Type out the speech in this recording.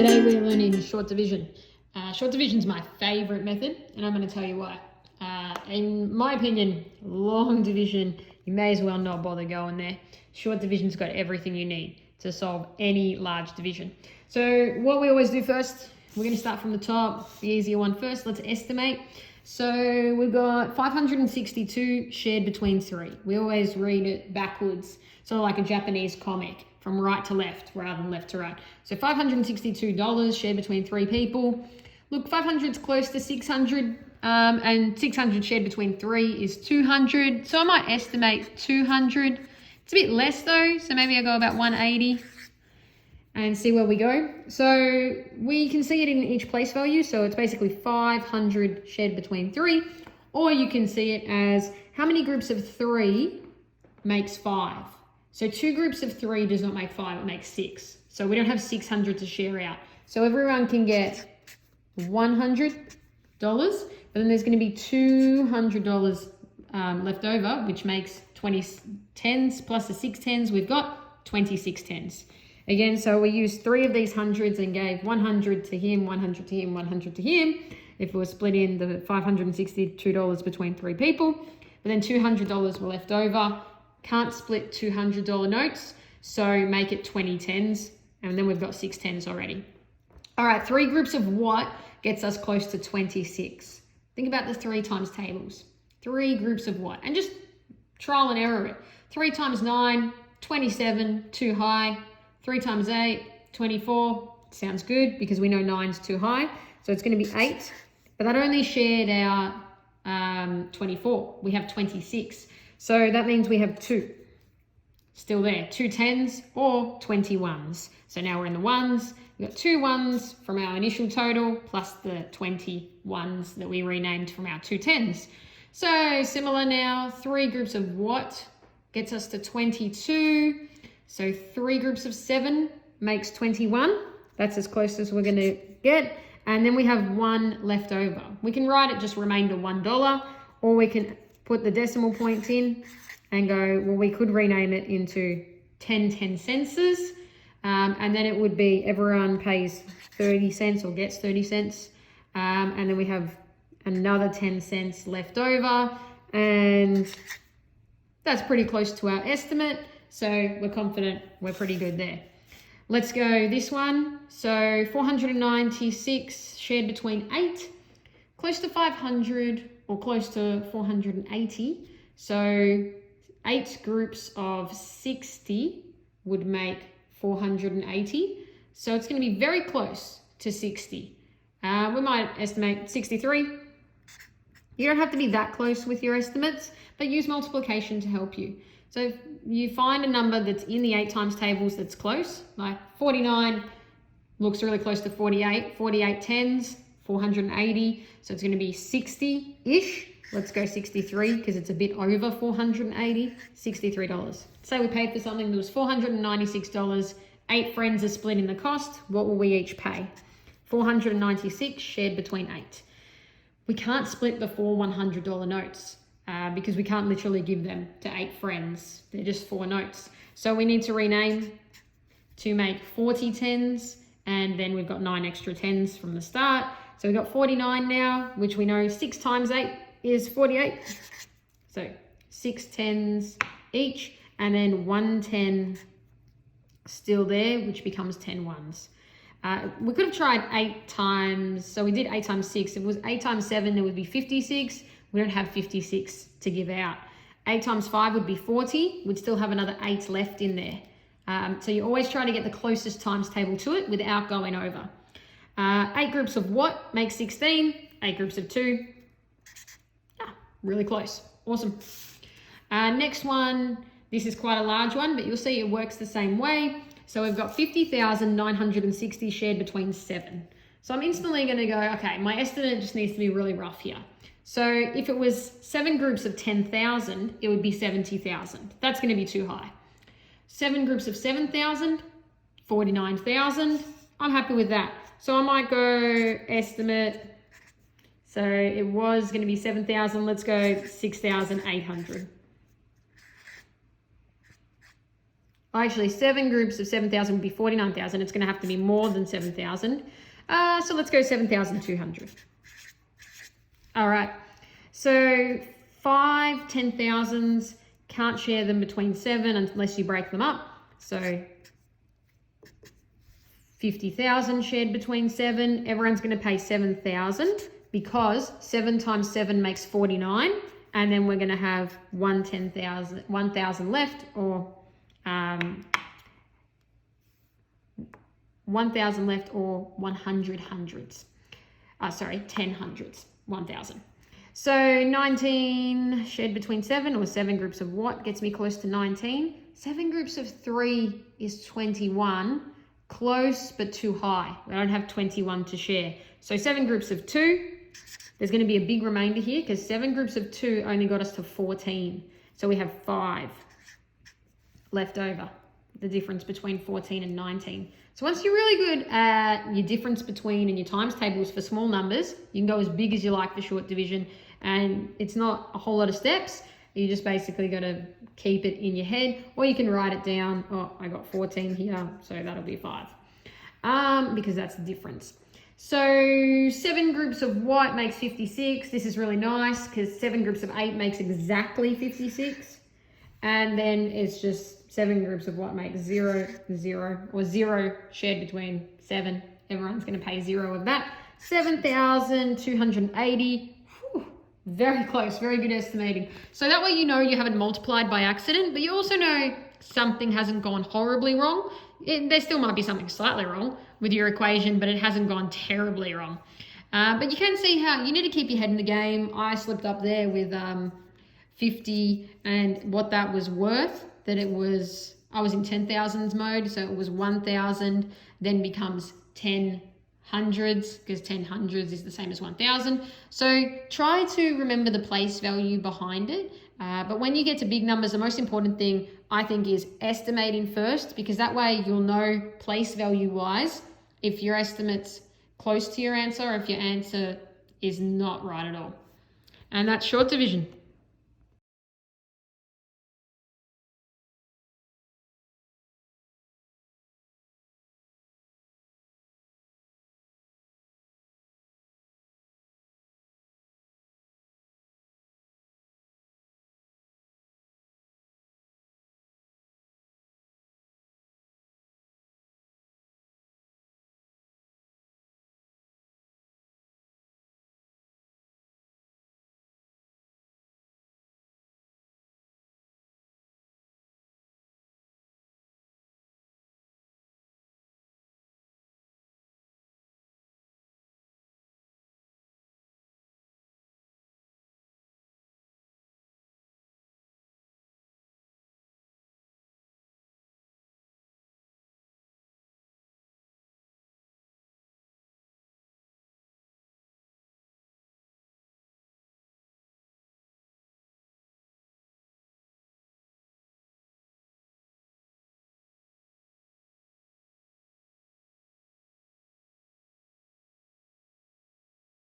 Today we're learning short division. Short division is my favourite method, and I'm going to tell you why. In my opinion, long division, you may as well not bother going there. Short division's got everything you need to solve any large division. So what we always do first, we're going to start from the top, the easier one first. Let's estimate. So we've got 562 shared between 3. We always read it backwards, sort of like a Japanese comic, from right to left rather than left to right. So $562 shared between 3 people. Look, 500 is close to 600, and 600 shared between 3 is 200. So I might estimate 200. It's a bit less though, so maybe I go about 180 and see where we go. So we can see it in each place value. So it's basically 500 shared between 3, or you can see it as how many groups of 3 makes 5. So 2 groups of 3 does not make 5, it makes 6. So we don't have 600 to share out. So everyone can get $100, but then there's going to be $200 left over, which makes 20 tens plus the 6 tens. We've got 26 tens. Again, so we used 3 of these hundreds and gave 100 to him, 100 to him, 100 to him. If we were splitting the $562 between 3 people, but then $200 were left over. Can't split $200 notes, so make it 20 tens, and then we've got 6 tens already. All right, 3 groups of what gets us close to 26? Think about the 3 times tables. 3 groups of what? And just trial and error it. 3 times 9, 27, too high. 3 times 8, 24. Sounds good because we know 9's too high. So it's going to be 8, but that only shared our 24. We have 26. So that means we have 2 still there, 2 tens or 21s. So now we're in the ones. We've got 2 ones from our initial total plus the 21s that we renamed from our 2 tens. So similar now, 3 groups of what gets us to 22. So 3 groups of 7 makes 21. That's as close as we're going to get. And then we have 1 left over. We can write it just remainder $1, or we can put the decimal points in and go, well, we could rename it into 10 cents. And then it would be everyone pays 30 cents or gets 30 cents. And then we have another 10 cents left over. And that's pretty close to our estimate. So we're confident we're pretty good there. Let's go this one. So 496 shared between 8, close to 500 or close to 480. So 8 groups of 60 would make 480. So it's going to be very close to 60. We might estimate 63. You don't have to be that close with your estimates, but use multiplication to help you. So if you find a number that's in the 8 times tables that's close, like 49 looks really close to 48, 48 tens, 480, so it's going to be 60-ish. Let's go 63 because it's a bit over 480, $63. Say we paid for something that was $496, 8 friends are splitting the cost. What will we each pay? 496 shared between 8. We can't split the 4 $100 notes because we can't literally give them to 8 friends. They're just 4 notes. So we need to rename to make 40 tens, and then we've got 9 extra tens from the start. So we've got 49 now, which we know 6 times 8 is 48. So 6 tens each, and then 1 10 still there, which becomes 10 ones. We could have tried 8 times, so we did 8 times 6. It was 8 times 7, there would be 56. We don't have 56 to give out. 8 times 5 would be 40. We'd still have another 8 left in there. So you always try to get the closest times table to it without going over. 8 groups of what makes 16? 8 groups of 2. Really close. Awesome. Next one, this is quite a large one, but you'll see it works the same way. So we've got 50,960 shared between 7. So I'm instantly going to go, okay, my estimate just needs to be really rough here. So if it was 7 groups of 10,000, it would be 70,000. That's going to be too high. 7 groups of 7,000, 49,000. I'm happy with that. So I might go estimate. So it was going to be 7,000. Let's go 6,800. actually 7 groups of 7,000 would be 49,000. It's going to have to be more than 7,000. So let's go 7,200. All right. So 5 10,000s, can't share them between 7 unless you break them up. So 50,000 shared between 7. Everyone's going to pay 7,000 because 7 times 7 makes 49. And then we're going to have 1,000 left, or 1,000 left, or 100 hundreds. 10 hundreds, 1,000. So 19 shared between 7, or 7 groups of what gets me close to 19? 7 groups of 3 is 21. Close, but too high. We don't have 21 to share. So 7 groups of 2. There's going to be a big remainder here because 7 groups of 2 only got us to 14. So we have 5 left over, the difference between 14 and 19. So once you're really good at your difference between and your times tables for small numbers, you can go as big as you like for short division, and it's not a whole lot of steps. You just basically got to keep it in your head, or you can write it down. Oh, I got 14 here, so that'll be 5, because that's the difference. So 7 groups of what makes 56. This is really nice because 7 groups of 8 makes exactly 56. And then it's just 7 groups of what makes 0, 0, or 0 shared between 7. Everyone's going to pay 0 of that. 7,280. Very close, very good estimating. So that way you know you haven't multiplied by accident, but you also know something hasn't gone horribly wrong. There still might be something slightly wrong with your equation, but it hasn't gone terribly wrong. But you can see how you need to keep your head in the game. I slipped up there with 50 and what that was worth, that it was, I was in 10,000s mode, so it was 1,000, then becomes 10 hundreds, because 10 hundreds is the same as 1,000. So try to remember the place value behind it. But when you get to big numbers, the most important thing I think is estimating first, because that way you'll know place value wise if your estimate's close to your answer or if your answer is not right at all. And that's short division.